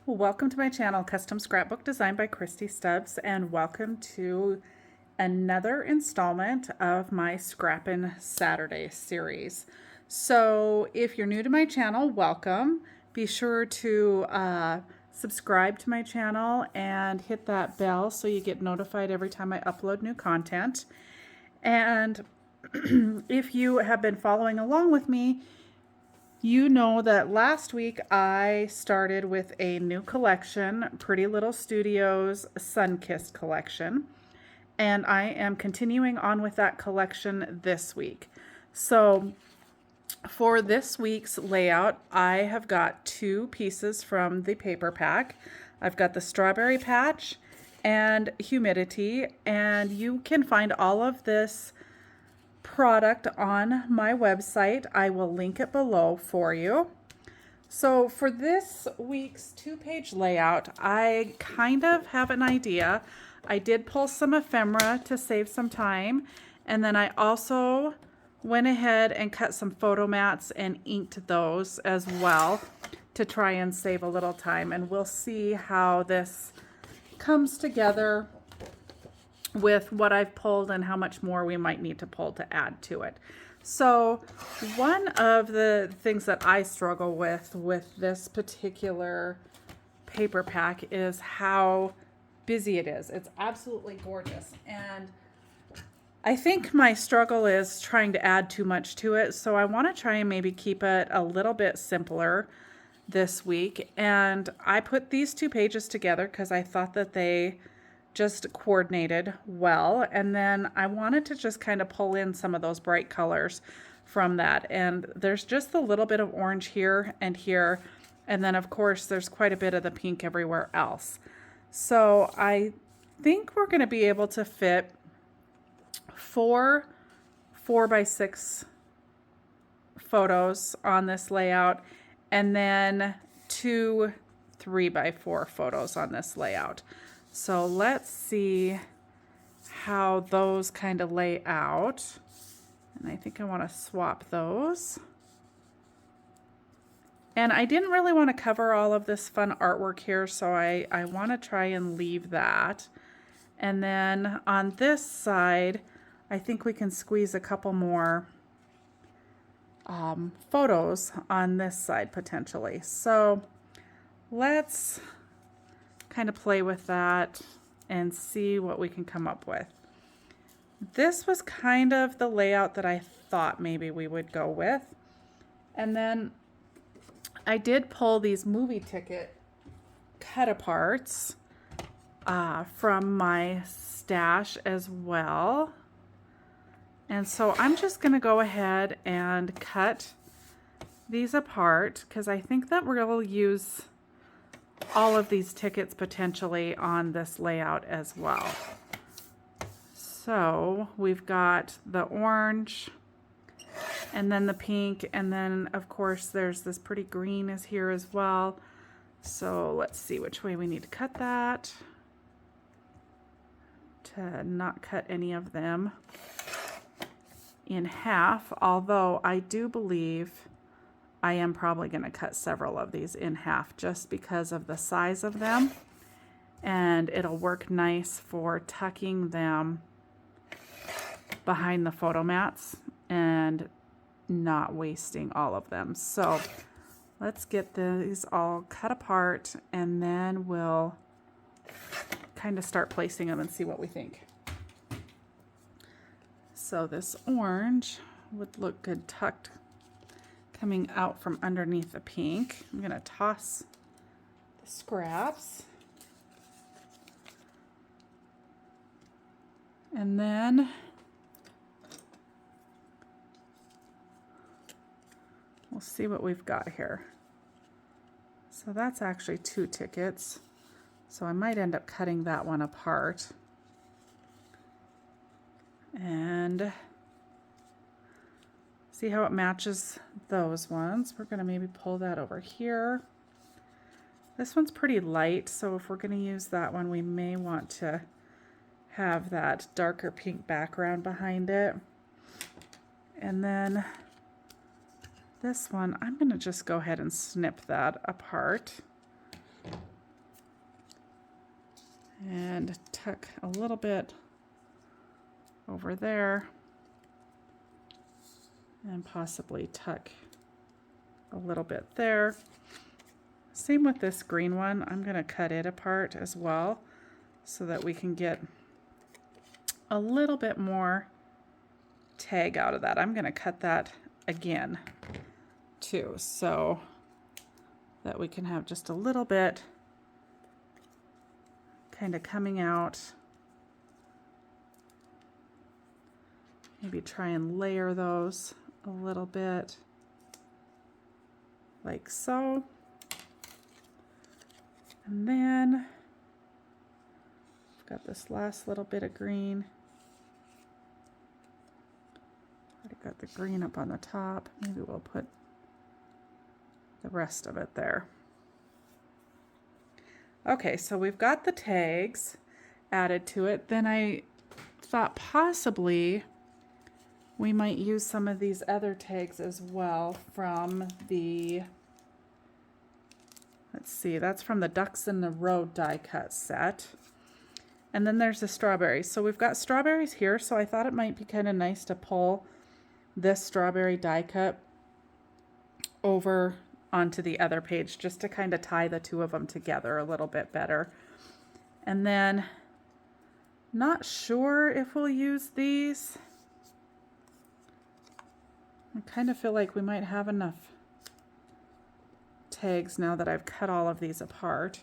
Welcome to my channel, Custom Scrapbook designed by Christy Stubbs, and welcome to another installment of my Scrappin Saturday series. So if you're new to my channel, welcome. Be sure to subscribe to my channel and hit that bell so you get notified every time I upload new content. And if you have been following along with me, you know that last week I started with a new collection, Pretty Little Studios Sunkissed Collection, and I am continuing on with that collection this week. So for this week's layout, I have got two pieces from the paper pack. I've got the Strawberry Patch and Humidity, and you can find all of this product on my website. I will link it below for you. So for this week's two-page layout, I kind of have an idea. I did pull some ephemera to save some time, and then I also went ahead and cut some photo mats and inked those as well to try and save a little time, and we'll see how this comes together with what I've pulled and how much more we might need to pull to add to it. So one of the things that I struggle with this particular paper pack is how busy it is. It's absolutely gorgeous, and I think my struggle is trying to add too much to it, so I want to try and maybe keep it a little bit simpler this week. And I put these two pages together because I thought that they just coordinated well, and then I wanted to just kind of pull in some of those bright colors from that. And there's just a little bit of orange here and here, and then of course there's quite a bit of the pink everywhere else. So I think we're going to be able to fit 4 4x6 photos on this layout, and then 2 3x4 photos on this layout. So let's see how those kind of lay out. And I think I want to swap those. And I didn't really want to cover all of this fun artwork here, so I want to try and leave that. And then on this side, I think we can squeeze a couple more photos on this side potentially. So let's kind of play with that and see what we can come up with. This was kind of the layout that I thought maybe we would go with. And then I did pull these movie ticket cut aparts from my stash as well. And so I'm just going to go ahead and cut these apart because I think that we'll use all of these tickets potentially on this layout as well. So we've got the orange and then the pink, and then of course there's this pretty green is here as well. So let's see which way we need to cut that to not cut any of them in half, although I do believe I am probably going to cut several of these in half just because of the size of them, and it'll work nice for tucking them behind the photo mats and not wasting all of them. So let's get these all cut apart, and then we'll kind of start placing them and see what we think. So this orange would look good tucked coming out from underneath the pink. I'm going to toss the scraps. And then we'll see what we've got here. So that's actually 2 tickets. So I might end up cutting that one apart. And see how it matches those ones. We're going to maybe pull that over here. This one's pretty light, so if we're going to use that one, we may want to have that darker pink background behind it. And then this one, I'm going to just go ahead and snip that apart. and tuck a little bit over there, and possibly tuck a little bit there. Same with this green one. I'm going to cut it apart as well so that we can get a little bit more tag out of that. I'm going to cut that again too, so that we can have just a little bit kind of coming out. Maybe try and layer those a little bit like so. And then I've got this last little bit of green. Already got the green up on the top. Maybe we'll put the rest of it there. Okay, so we've got the tags added to it. Then I thought possibly we might use some of these other tags as well from the, let's see, that's from the Ducks in the Road die cut set. And then there's the strawberries. So we've got strawberries here, so I thought it might be kind of nice to pull this strawberry die cut over onto the other page just to kind of tie the two of them together a little bit better. And then not sure if we'll use these. I kind of feel like we might have enough tags now that I've cut all of these apart.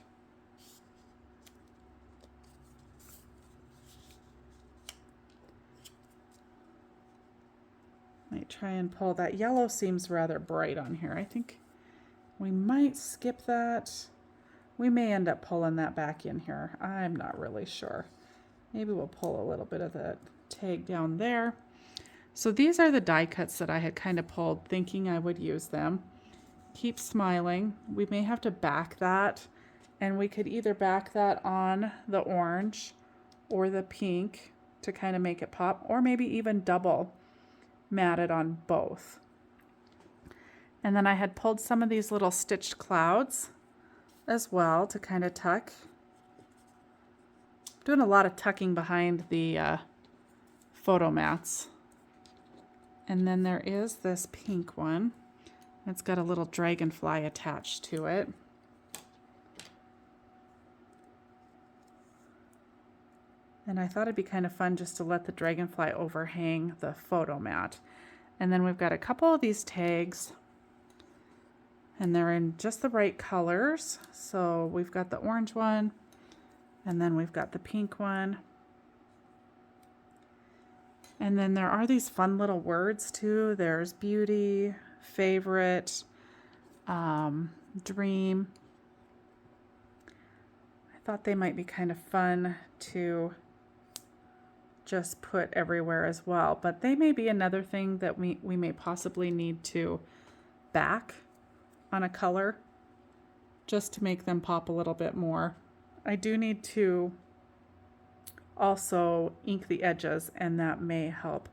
Might try and pull that yellow. Seems rather bright on here. I think we might skip that. We may end up pulling that back in here. I'm not really sure. Maybe we'll pull a little bit of the tag down there. So these are the die cuts that I had kind of pulled thinking I would use them. Keep Smiling. We may have to back that, and we could either back that on the orange or the pink to kind of make it pop, or maybe even double mat it on both. And then I had pulled some of these little stitched clouds as well to kind of tuck. Doing a lot of tucking behind the photo mats. And then there is this pink one. It's got a little dragonfly attached to it. And I thought it'd be kind of fun just to let the dragonfly overhang the photo mat. And then we've got a couple of these tags, and they're in just the right colors. So we've got the orange one, and then we've got the pink one. And then there are these fun little words too. There's beauty, favorite, dream. I thought they might be kind of fun to just put everywhere as well. But they may be another thing that we may possibly need to back on a color just to make them pop a little bit more. I do need to also ink the edges, and that may help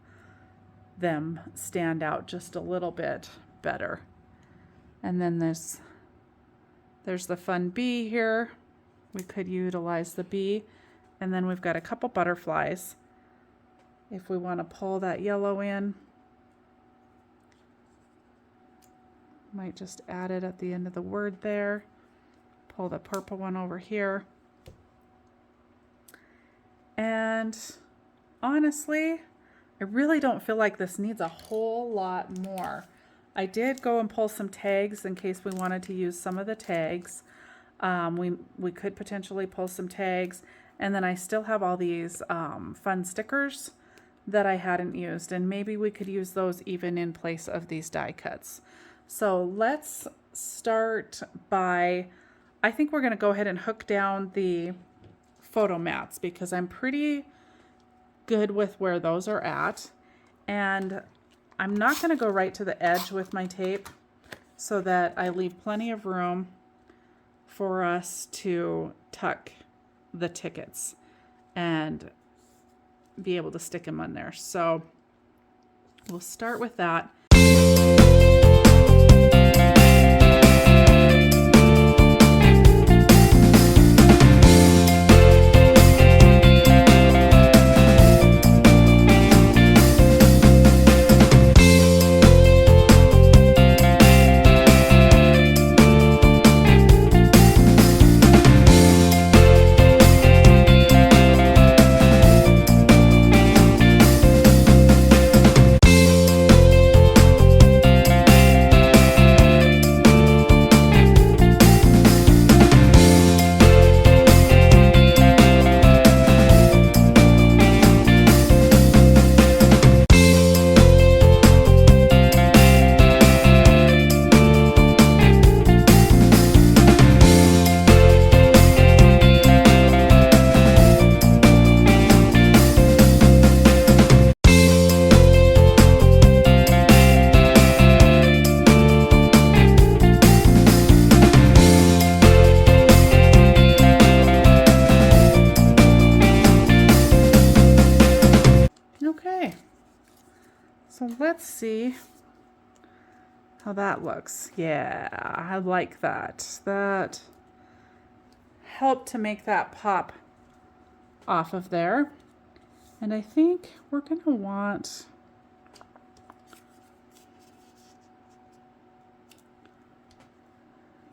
them stand out just a little bit better. And then there's the fun bee here. We could utilize the bee. And then we've got a couple butterflies if we want to pull that yellow in. Might just add it at the end of the word there. Pull the purple one over here. And honestly, I really don't feel like this needs a whole lot more. I did go and pull some tags in case we wanted to use some of the tags. We could potentially pull some tags. And then I still have all these fun stickers that I hadn't used. And maybe we could use those even in place of these die cuts. So let's start by, I think we're going to go ahead and hook down the photo mats because I'm pretty good with where those are at. And I'm not going to go right to the edge with my tape so that I leave plenty of room for us to tuck the tickets and be able to stick them on there. So we'll start with that. let's see how that looks. Yeah, I like that. That helped to make that pop off of there. And I think we're going to want,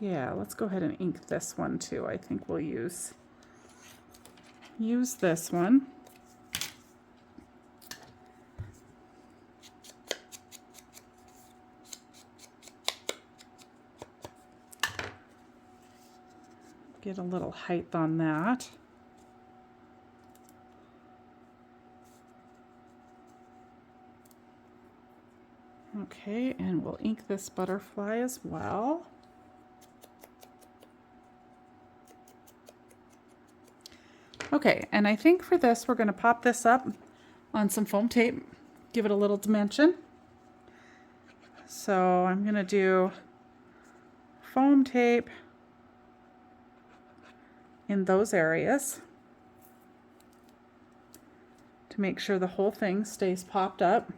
yeah, let's go ahead and ink this one too. I think we'll use this one. Get a little height on that. Okay, and we'll ink this butterfly as well. Okay, and I think for this we're going to pop this up on some foam tape, give it a little dimension. So I'm going to do foam tape in those areas to make sure the whole thing stays popped up.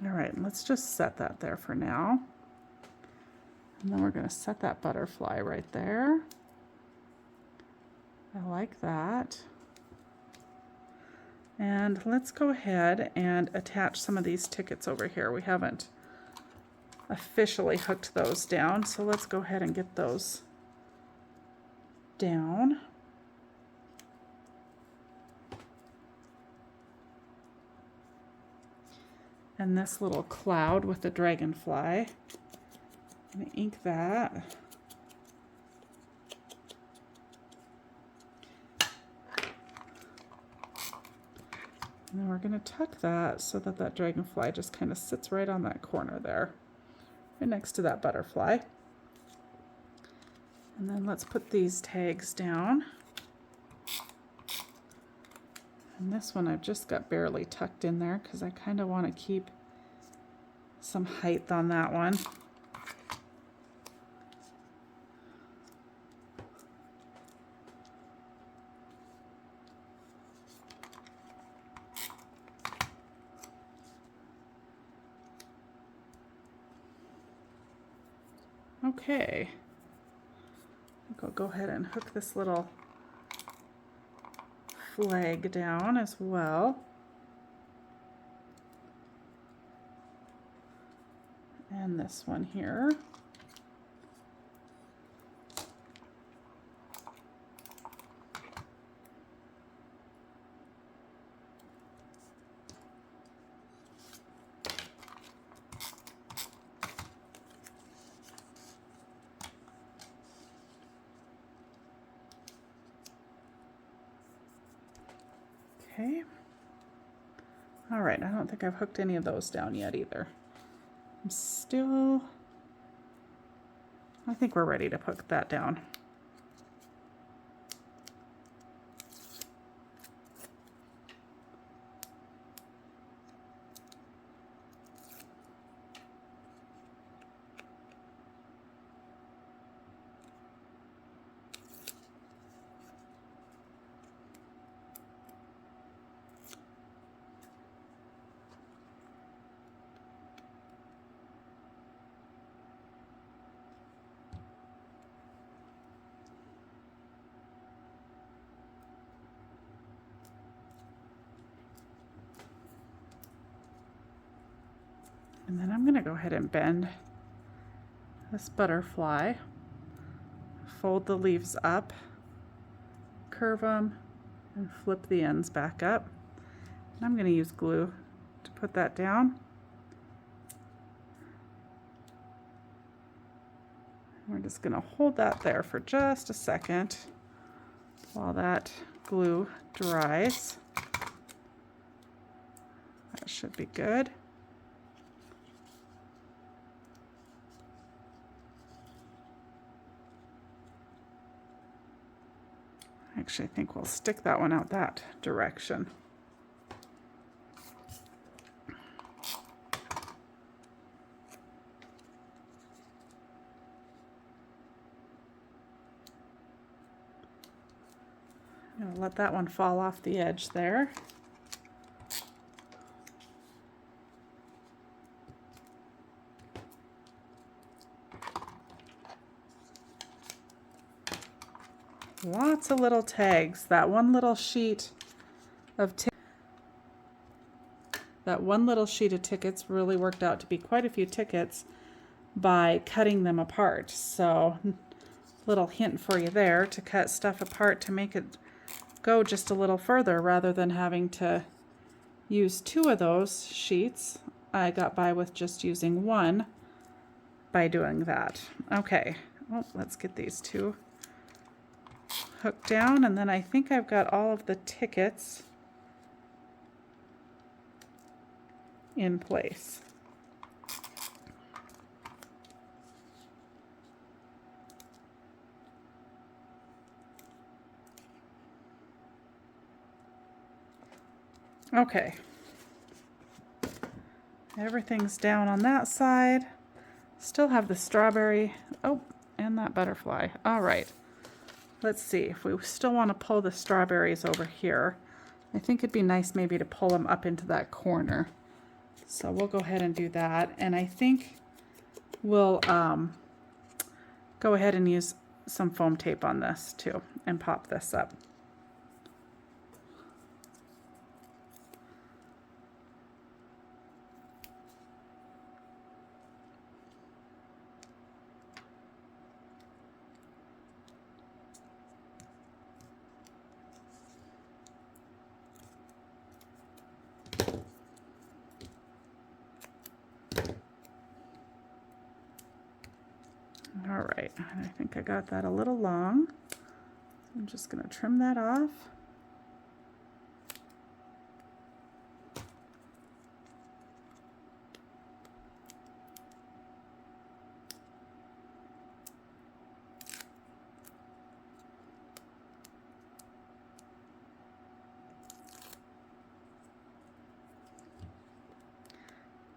All right, let's just set that there for now. And then we're going to set that butterfly right there. I like that. And let's go ahead and attach some of these tickets over here. We haven't officially hooked those down, so let's go ahead and get those down. And this little cloud with the dragonfly, I'm going to ink that. And then we're going to tuck that so that that dragonfly just kind of sits right on that corner there, right next to that butterfly. And then let's put these tags down. And this one I've just got barely tucked in there because I kind of want to keep some height on that one. Okay, I think I'll go ahead and hook this little flag down as well. And this one here. Okay. All right, I don't think I've hooked any of those down yet either. I think we're ready to put that down. And then I'm going to go ahead and bend this butterfly, fold the leaves up, curve them, and flip the ends back up. And I'm going to use glue to put that down. We're just going to hold that there for just a second while that glue dries. That should be good. Actually, I think we'll stick that one out that direction. I'm going to let that one fall off the edge there. Lots of little tags. That one little sheet of tickets really worked out to be quite a few tickets by cutting them apart. So, little hint for you there, to cut stuff apart to make it go just a little further rather than having to use 2 of those sheets. I got by with just using 1 by doing that. Okay, well, let's get these 2 hooked down, and then I think I've got all of the tickets in place. Okay, everything's down on that side. Still have the strawberry, oh, and that butterfly. All right, let's see if we still want to pull the strawberries over here. I think it'd be nice maybe to pull them up into that corner. So we'll go ahead and do that. And I think we'll go ahead and use some foam tape on this too and pop this up. All right, I think I got that a little long. I'm just going to trim that off.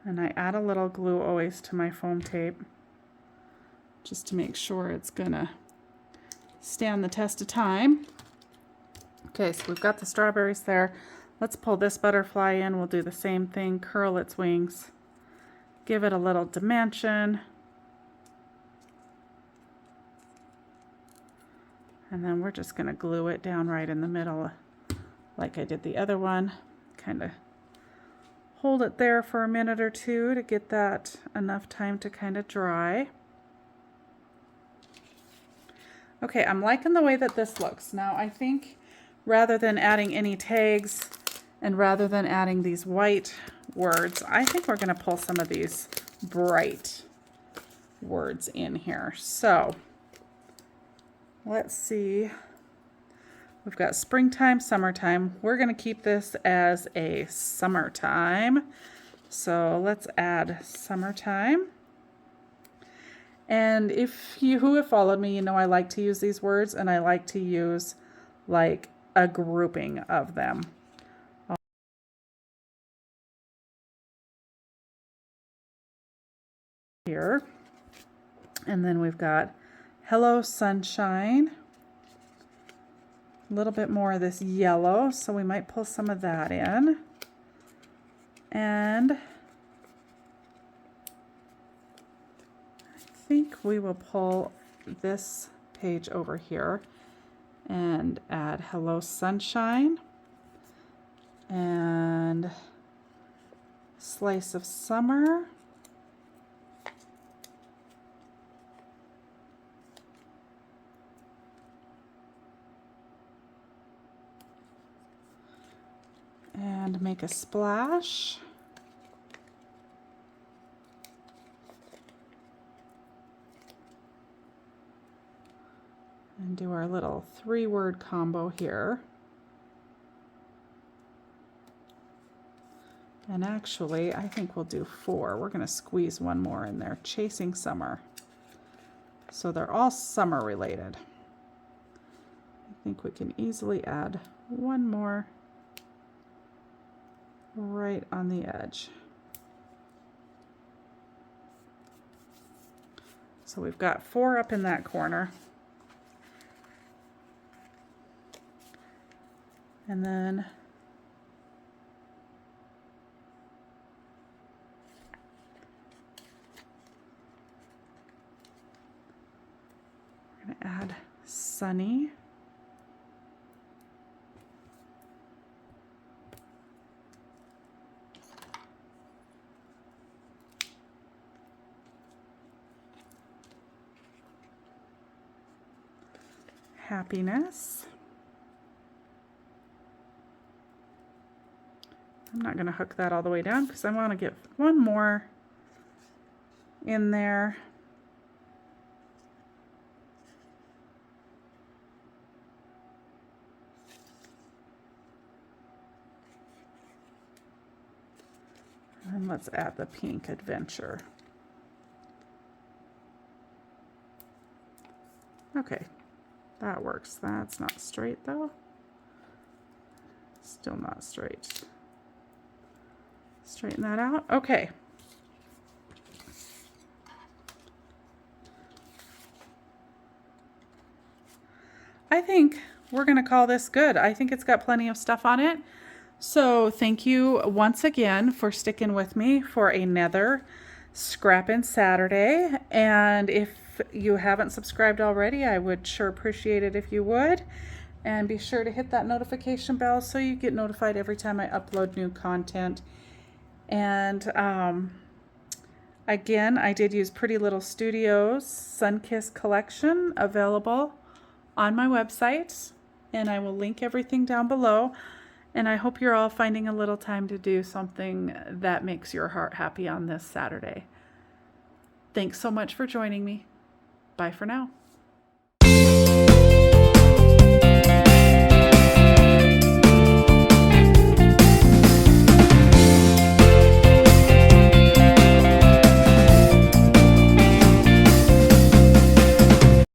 And I add a little glue always to my foam tape, just to make sure it's gonna stand the test of time. Okay, so we've got the strawberries there. Let's pull this butterfly in. We'll do the same thing, curl its wings, give it a little dimension, and then we're just gonna glue it down right in the middle like I did the other one. Kind of hold it there for a minute or 2 to get that enough time to kind of dry. Okay, I'm liking the way that this looks. Now I think rather than adding any tags and rather than adding these white words, I think we're going to pull some of these bright words in here. So let's see. We've got springtime, summertime. We're going to keep this as a summertime. So let's add summertime. And if you who have followed me, you know I like to use these words, and I like to use like a grouping of them. Here. And then we've got hello sunshine. A little bit more of this yellow, so we might pull some of that in. And I think we will pull this page over here and add hello sunshine and slice of summer. And make a splash. And do our little 3-word combo here. And actually, I think we'll do 4. We're going to squeeze one more in there. Chasing summer. So they're all summer related. think we can easily add one more right on the edge. So we've got 4 up in that corner. And then we're going to add Sunny. Happiness. I'm not going to hook that all the way down because I want to get one more in there. And let's add the pink adventure. Okay, that works. That's not straight though. Still not straight. Straighten that out. Okay. I think we're going to call this good. I think it's got plenty of stuff on it. So thank you once again for sticking with me for another Scrappin' Saturday. And if you haven't subscribed already, I would sure appreciate it if you would. And be sure to hit that notification bell so you get notified every time I upload new content. And again, I did use Pretty Little Studios Sunkissed Collection, available on my website. And I will link everything down below. And I hope you're all finding a little time to do something that makes your heart happy on this Saturday. Thanks so much for joining me. Bye for now.